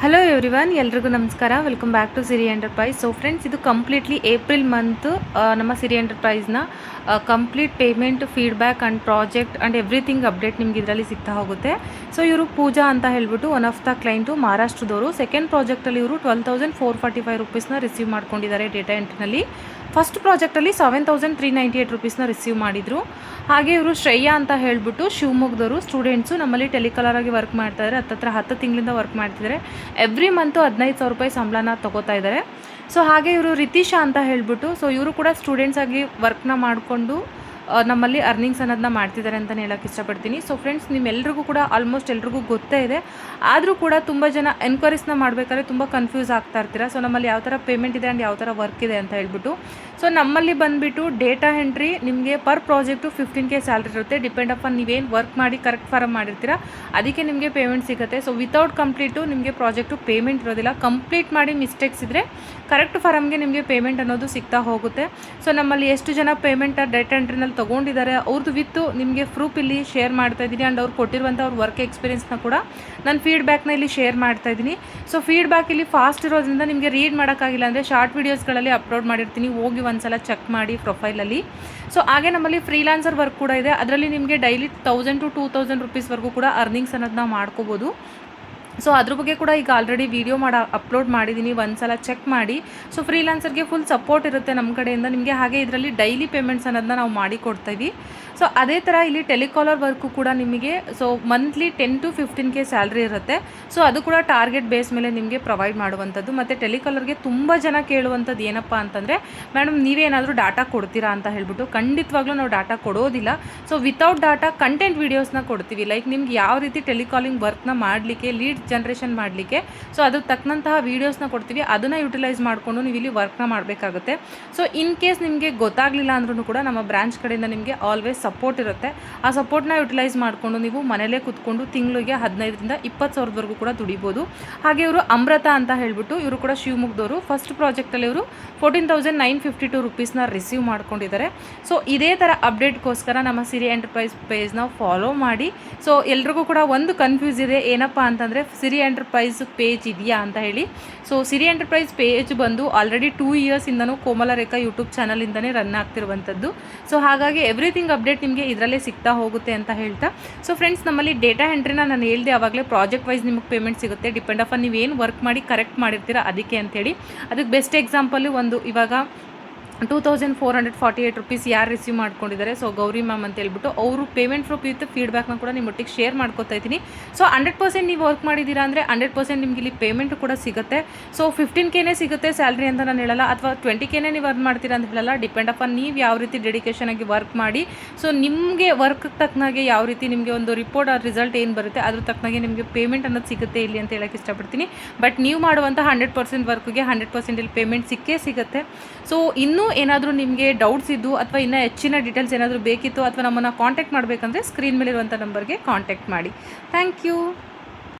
Hello everyone, ಎಲ್ರಿಗೂ ನಮಸ್ಕಾರ. Welcome back to Siri Enterprise. So friends, ಇದು ಕಂಪ್ಲೀಟ್ಲಿ ಏಪ್ರಿಲ್ ಮಂತ್ ನಮ್ಮ ಸಿರಿ ಎಂಟರ್ಪ್ರೈಸ್ನ complete payment, feedback and project and everything update ನಿಮ್ಗೆ ಇದರಲ್ಲಿ ಸಿಗ್ತಾ ಹೋಗುತ್ತೆ. ಸೊ ಇವರು ಪೂಜಾ ಅಂತ ಹೇಳ್ಬಿಟ್ಟು ಒನ್ ಆಫ್ ದ ಕ್ಲೈಂಟು ಮಹಾರಾಷ್ಟ್ರದವರು. ಸೆಕೆಂಡ್ ಪ್ರಾಜೆಕ್ಟಲ್ಲಿ ಇವರು 12,445 ರೂಪೀಸ್ನ ರಿಸೀವ್ ಮಾಡ್ಕೊಂಡಿದ್ದಾರೆ ಡೇಟಾ ಎಂಟ್ರಿನಲ್ಲಿ. ಫಸ್ಟ್ ಪ್ರಾಜೆಕ್ಟಲ್ಲಿ 7,398 ರೂಪೀಸ್ನ ರಿಸೀವ್ ಮಾಡಿದರು. ಹಾಗೆ ಇವರು ಶ್ರೇಯಾ ಅಂತ ಹೇಳ್ಬಿಟ್ಟು ಶಿವಮೊಗ್ಗದವರು, ಸ್ಟೂಡೆಂಟ್ಸು, ನಮ್ಮಲ್ಲಿ ಟೆಲಿಕಾಲರಾಗಿ ವರ್ಕ್ ಮಾಡ್ತಾಯಿದ್ದಾರೆ. 10 ತಿಂಗಳಿಂದ ವರ್ಕ್ ಮಾಡ್ತಿದ್ದಾರೆ. ಎವ್ರಿ ಮಂತು 15,000 ರೂಪಾಯಿ ಸಂಬಳನ ತೊಗೋತಾ ಇದ್ದಾರೆ. ಸೊ ಹಾಗೆ ಇವರು ರಿತೀಶಾ ಅಂತ ಹೇಳ್ಬಿಟ್ಟು, ಸೊ ಇವರು ಕೂಡ ಸ್ಟೂಡೆಂಟ್ಸ್ ಆಗಿ ವರ್ಕ್ನ ಮಾಡಿಕೊಂಡು ನಮ್ಮಲ್ಲಿ ಅರ್ನಿಂಗ್ಸ್ ಅನ್ನೋದನ್ನ ಮಾಡ್ತಿದ್ದಾರೆ ಅಂತಲೇ ಹೇಳೋಕ್ಕೆ ಇಷ್ಟಪಡ್ತೀನಿ. ಸೊ ಫ್ರೆಂಡ್ಸ್, ನಿಮ್ಮೆಲ್ರಿಗೂ ಕೂಡ ಆಲ್ಮೋಸ್ಟ್ ಎಲ್ರಿಗೂ ಗೊತ್ತೇ ಇದೆ. ಆದರೂ ಕೂಡ ತುಂಬ ಜನ ಎನ್ಕ್ವೈರೀಸ್ನ ಮಾಡಬೇಕಾದ್ರೆ ತುಂಬ ಕನ್ಫ್ಯೂಸ್ ಆಗ್ತಾ ಇರ್ತೀರ. ಸೊ ನಮ್ಮಲ್ಲಿ ಯಾವ ಥರ ಪೇಮೆಂಟ್ ಇದೆ ಆ್ಯಂಡ್ ಯಾವ ಥರ ವರ್ಕ್ ಇದೆ ಅಂತ ಹೇಳ್ಬಿಟ್ಟು. ಸೊ ನಮ್ಮಲ್ಲಿ ಬಂದುಬಿಟ್ಟು ಡೇಟಾ ಎಂಟ್ರಿ ನಿಮಗೆ ಪರ್ ಪ್ರಾಜೆಕ್ಟು 15K ಸ್ಯಾಲ್ರಿ ಇರುತ್ತೆ. ಡಿಪೆಂಡ್ ಅಪಾನ್ ನೀವೇನು ವರ್ಕ್ ಮಾಡಿ ಕರೆಕ್ಟ್ ಫಾರಮ್ ಮಾಡಿರ್ತೀರ ಅದಕ್ಕೆ ನಿಮಗೆ ಪೇಮೆಂಟ್ ಸಿಗುತ್ತೆ. ಸೊ ವಿತೌಟ್ ಕಂಪ್ಲೀಟು ನಿಮಗೆ ಪ್ರಾಜೆಕ್ಟು ಪೇಮೆಂಟ್ ಇರೋದಿಲ್ಲ. ಕಂಪ್ಲೀಟ್ ಮಾಡಿ ಮಿಸ್ಟೇಕ್ಸ್ ಇದ್ದರೆ ಕರೆಕ್ಟ್ ಫಾರಮ್ಗೆ ನಿಮಗೆ ಪೇಮೆಂಟ್ ಅನ್ನೋದು ಸಿಗ್ತಾ ಹೋಗುತ್ತೆ. ಸೊ ನಮ್ಮಲ್ಲಿ ಎಷ್ಟು ಜನ ಪೇಮೆಂಟ್ ಡೇಟಾ ಎಂಟ್ರಿನಲ್ಲಿ ತೊಗೊಂಡಿದ್ದಾರೆ ಅವ್ರದ್ದು ವಿತ್ತು ನಿಮಗೆ ಪ್ರೂಫ್ ಇಲ್ಲಿ ಶೇರ್ ಮಾಡ್ತಾ ಇದ್ದೀನಿ. ಆ್ಯಂಡ್ ಅವ್ರು ಕೊಟ್ಟಿರುವಂಥ ಅವ್ರ ವರ್ಕ್ ಎಕ್ಸ್ಪೀರಿಯನ್ಸ್ನ ಕೂಡ ನಾನು ಫೀಡ್ಬ್ಯಾಕ್ನ ಇಲ್ಲಿ ಶೇರ್ ಮಾಡ್ತಾ ಇದ್ದೀನಿ. ಸೊ ಫೀಡ್ಬ್ಯಾಕ್ ಇಲ್ಲಿ ಫಾಸ್ಟ್ ಇರೋದ್ರಿಂದ ನಿಮಗೆ ರೀಡ್ ಮಾಡೋಕ್ಕಾಗಿಲ್ಲ ಅಂದರೆ ಶಾರ್ಟ್ ವೀಡಿಯೋಸ್ಗಳಲ್ಲಿ ಅಪ್ಲೋಡ್ ಮಾಡಿರ್ತೀನಿ, ಹೋಗಿ ಒಂದ್ಸಲ ಚೆಕ್ ಮಾಡಿ ಪ್ರೊಫೈಲಲ್ಲಿ. ಸೊ ಹಾಗೆ ನಮ್ಮಲ್ಲಿ ಫ್ರೀಲಾನ್ಸರ್ ವರ್ಕ್ ಕೂಡ ಇದೆ. ಅದರಲ್ಲಿ ನಿಮಗೆ ಡೈಲಿ 1,000 to 2,000 ರೂಪೀಸ್ವರೆಗೂ ಕೂಡ ಅರ್ನಿಂಗ್ಸ್ ಅನ್ನೋದನ್ನ ಮಾಡ್ಕೋಬೋದು. ಸೊ ಅದ್ರ ಬಗ್ಗೆ ಕೂಡ ಈಗ ಆಲ್ರೆಡಿ ವೀಡಿಯೋ ಅಪ್ಲೋಡ್ ಮಾಡಿದ್ದೀನಿ, ಒಂದ್ಸಲ ಚೆಕ್ ಮಾಡಿ. ಸೊ ಫ್ರೀಲಾನ್ಸರ್ಗೆ ಫುಲ್ ಸಪೋರ್ಟ್ ಇರುತ್ತೆ ನಮ್ಮ ಕಡೆಯಿಂದ ನಿಮಗೆ. ಹಾಗೆ ಇದರಲ್ಲಿ ಡೈಲಿ ಪೇಮೆಂಟ್ಸ್ ಅನ್ನೋದನ್ನ ನಾವು ಮಾಡಿ ಕೊಡ್ತೀವಿ. ಸೊ ಅದೇ ಥರ ಇಲ್ಲಿ ಟೆಲಿಕಾಲರ್ ವರ್ಕು ಕೂಡ ನಿಮಗೆ so monthly 10 to 15K salary ಇರುತ್ತೆ. ಸೊ ಅದು ಕೂಡ ಟಾರ್ಗೆಟ್ ಬೇಸ್ ಮೇಲೆ ನಿಮಗೆ ಪ್ರೊವೈಡ್ ಮಾಡುವಂಥದ್ದು. ಮತ್ತು ಟೆಲಿಕಾಲರ್ಗೆ ತುಂಬ ಜನ ಕೇಳುವಂಥದ್ದು ಏನಪ್ಪ ಅಂತಂದರೆ, ಮೇಡಮ್ ನೀವೇನಾದರೂ ಡಾಟಾ ಕೊಡ್ತೀರಾ ಅಂತ ಹೇಳ್ಬಿಟ್ಟು. ಖಂಡಿತವಾಗ್ಲೂ ನಾವು ಡಾಟಾ ಕೊಡೋದಿಲ್ಲ. ಸೊ ವಿತೌಟ್ ಡಾಟಾ ಕಂಟೆಂಟ್ ವೀಡಿಯೋಸ್ನ ಕೊಡ್ತೀವಿ. ಲೈಕ್ ನಿಮ್ಗೆ ಯಾವ ರೀತಿ ಟೆಲಿಕಾಲಿಂಗ್ ವರ್ಕ್ನ ಮಾಡಲಿಕ್ಕೆ, ಲೀಡ್ ಜನ್ರೇಷನ್ ಮಾಡಲಿಕ್ಕೆ, ಸೊ ಅದಕ್ಕೆ ತಕ್ಕಂತಹ ವೀಡಿಯೋಸ್ನ ಕೊಡ್ತೀವಿ. ಅದನ್ನು ಯುಟಿಲೈಸ್ ಮಾಡಿಕೊಂಡು ನೀವು ಇಲ್ಲಿ ವರ್ಕ್ನ ಮಾಡಬೇಕಾಗುತ್ತೆ. ಸೊ ಇನ್ ಕೇಸ್ ನಿಮಗೆ ಗೊತ್ತಾಗಲಿಲ್ಲ ಅಂದ್ರೂ ಕೂಡ ನಮ್ಮ ಬ್ರಾಂಚ್ ಕಡೆಯಿಂದ ನಿಮಗೆ ಆಲ್ವೇಸ್ ಸಪೋರ್ಟ್ ಇರುತ್ತೆ. ಆ ಸಪೋರ್ಟ್ನ ಯುಟಿಲೈಸ್ ಮಾಡಿಕೊಂಡು ನೀವು ಮನೇಲೇ ಕೂತ್ಕೊಂಡು ತಿಂಗಳಿಗೆ 15,000 to 20,000ವರೆಗೂ ಕೂಡ ದುಡಿಬೋದು. ಹಾಗೆ ಇವರು ಅಮೃತ ಅಂತ ಹೇಳ್ಬಿಟ್ಟು, ಇವರು ಕೂಡ ಶಿವಮೊಗ್ಗದವರು. ಫಸ್ಟ್ ಪ್ರಾಜೆಕ್ಟಲ್ಲಿ ಇವರು 14,952 ರೂಪೀಸ್ನ ರಿಸೀವ್ ಮಾಡ್ಕೊಂಡಿದ್ದಾರೆ. ಸೊ ಇದೇ ಥರ ಅಪ್ಡೇಟ್ಗೋಸ್ಕರ ನಮ್ಮ ಸಿರಿ ಎಂಟರ್ಪ್ರೈಸ್ ಪೇಜ್ನ ಫಾಲೋ ಮಾಡಿ. ಸೊ ಎಲ್ರಿಗೂ ಕೂಡ ಒಂದು ಕನ್ಫ್ಯೂಸ್ ಇದೆ, ಏನಪ್ಪ ಅಂತಂದರೆ ಸಿರಿ ಎಂಟರ್ಪ್ರೈಸ್ ಪೇಜ್ ಇದೆಯಾ ಅಂತ ಹೇಳಿ. ಸೊ ಸಿರಿ ಎಂಟರ್ಪ್ರೈಸ್ ಪೇಜ್ ಬಂದು ಆಲ್ರೆಡಿ 2 ಇಯರ್ಸಿಂದನೂ ಕೋಮಲ ರೇಖಾ ಯೂಟ್ಯೂಬ್ ಚಾನಲಿಂದನೇ ರನ್ ಆಗ್ತಿರುವಂಥದ್ದು. ಸೊ ಹಾಗಾಗಿ ಎವ್ರಿಥಿಂಗ್ ಅಪ್ಡೇಟ್ ನಿಮಗೆ ಇದರಲ್ಲೇ ಸಿಗ್ತಾ ಹೋಗುತ್ತೆ ಅಂತ ಹೇಳ್ತಾ. ಸೊ ಫ್ರೆಂಡ್ಸ್, ನಮ್ಮಲ್ಲಿ ಡೇಟಾ ಎಂಟ್ರಿನ ನಾನು ಹೇಳಿದೆ ಆವಾಗಲೇ, ಪ್ರಾಜೆಕ್ಟ್ ವೈಸ್ ನಿಮಗೆ ಪೇಮೆಂಟ್ ಸಿಗುತ್ತೆ. ಡಿಪೆಂಡ್ ಅಪಾನ್ ನೀವೇನು ವರ್ಕ್ ಮಾಡಿ ಕರೆಕ್ಟ್ ಮಾಡಿರ್ತೀರ ಅದಕ್ಕೆ ಅಂತೇಳಿ. ಅದಕ್ಕೆ ಬೆಸ್ಟ್ ಎಕ್ಸಾಂಪಲ್ಲು ಒಂದು ಇವಾಗ 2,448 ರೂಪೀಸ್ ಯಾರು ರಿಸೀವ್ ಮಾಡ್ಕೊಂಡಿದ್ದಾರೆ, ಸೊ ಗೌರಿ ಮ್ಯಾಮ್ ಅಂತ ಹೇಳ್ಬಿಟ್ಟು, ಅವರು ಪೇಮೆಂಟ್ ಪ್ರೂಫ್ ವಿತ್ ಫೀಡ್ಬ್ಯಾಕ್ನ ಕೂಡ ನಿಮ್ಮೊಟ್ಟಿಗೆ ಶೇರ್ ಮಾಡ್ಕೊತಾ ಇದ್ದೀನಿ. ಸೊ 100% ನೀವು ವರ್ಕ್ ಮಾಡಿದ್ದೀರಾ ಅಂದರೆ 100% ನಿಮ್ಗೆ ಇಲ್ಲಿ ಪೇಮೆಂಟ್ ಕೂಡ ಸಿಗುತ್ತೆ. ಸೊ 15Kನೇ ಸಿಗುತ್ತೆ ಸ್ಯಾಲ್ರಿ ಅಂತ ನಾನು ಹೇಳಲ್ಲ, ಅಥವಾ 20Kನೇ ನೀವು ಅರ್ನ್ ಮಾಡ್ತೀರಾ ಅಂತ ಹೇಳಲ್ಲ. ಡಿಪೆಂಡ್ ಅಪಾನ್ ನೀವು ಯಾವ ರೀತಿ ಡೆಡಿಕೇಶನ್ ಆಗಿ ವರ್ಕ್ ಮಾಡಿ, ಸೊ ನಿಮಗೆ ವರ್ಕ್ ತಕ್ಕನಾಗೆ ಯಾವ ರೀತಿ ನಿಮಗೆ ಒಂದು ರಿಪೋರ್ಟ್ ಆ ರಿಸಲ್ಟ್ ಏನು ಬರುತ್ತೆ ಅದ್ರ ತಕ್ಕನಾಗೆ ನಿಮಗೆ ಪೇಮೆಂಟ್ ಅನ್ನೋದು ಸಿಗುತ್ತೆ ಇಲ್ಲಿ ಅಂತ ಹೇಳೋಕ್ಕೆ ಇಷ್ಟಪಡ್ತೀನಿ. ಬಟ್ ನೀವು ಮಾಡುವಂಥ 100% ವರ್ಕ್ಗೆ 100% ಇಲ್ಲಿ ಪೇಮೆಂಟ್ ಸಿಕ್ಕೇ ಸಿಗುತ್ತೆ. ಸೊ ಇನ್ನೂ ಏನಾದರೂ ನಿಮಗೆ ಡೌಟ್ಸ್ ಇದ್ದು ಅಥವಾ ಇನ್ನೂ ಹೆಚ್ಚಿನ ಡೀಟೇಲ್ಸ್ ಏನಾದರೂ ಬೇಕಿತ್ತು ಅಥವಾ ನಮ್ಮನ್ನು ಕಾಂಟ್ಯಾಕ್ಟ್ ಮಾಡಬೇಕಂದ್ರೆ ಸ್ಕ್ರೀನ್ ಮೇಲಿರುವಂಥ ನಂಬರ್ಗೆ ಕಾಂಟ್ಯಾಕ್ಟ್ ಮಾಡಿ. Thank you.